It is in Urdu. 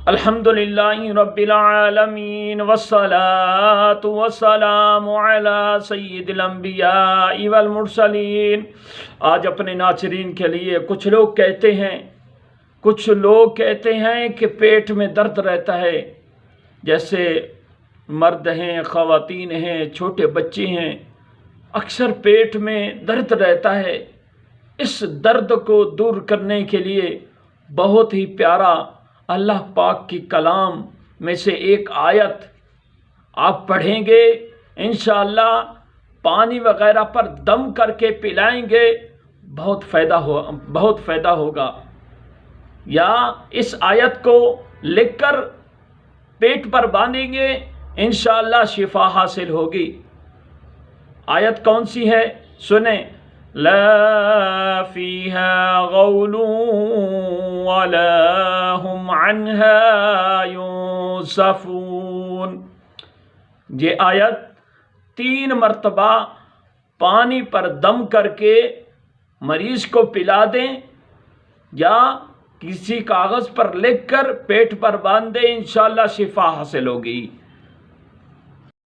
الحمدللہ رب العالمین والصلاة والسلام علی سید الانبیاء والمرسلین۔ آج اپنے ناظرین کے لیے کچھ لوگ کہتے ہیں کہ پیٹ میں درد رہتا ہے، جیسے مرد ہیں، خواتین ہیں، چھوٹے بچے ہیں، اکثر پیٹ میں درد رہتا ہے۔ اس درد کو دور کرنے کے لیے بہت ہی پیارا اللہ پاک کی کلام میں سے ایک آیت آپ پڑھیں گے، انشاءاللہ پانی وغیرہ پر دم کر کے پلائیں گے، بہت فائدہ ہوگا۔ یا اس آیت کو لکھ کر پیٹ پر باندھیں گے، انشاءاللہ شفا حاصل ہوگی۔ آیت کون سی ہے؟ سنیں۔ لا فیہا غول ولا ہم عنہا ینزفون۔ یہ آیت 3 مرتبہ پانی پر دم کر کے مریض کو پلا دیں یا کسی کاغذ پر لکھ کر پیٹ پر باندھ دیں، انشاءاللہ شفا حاصل ہوگی۔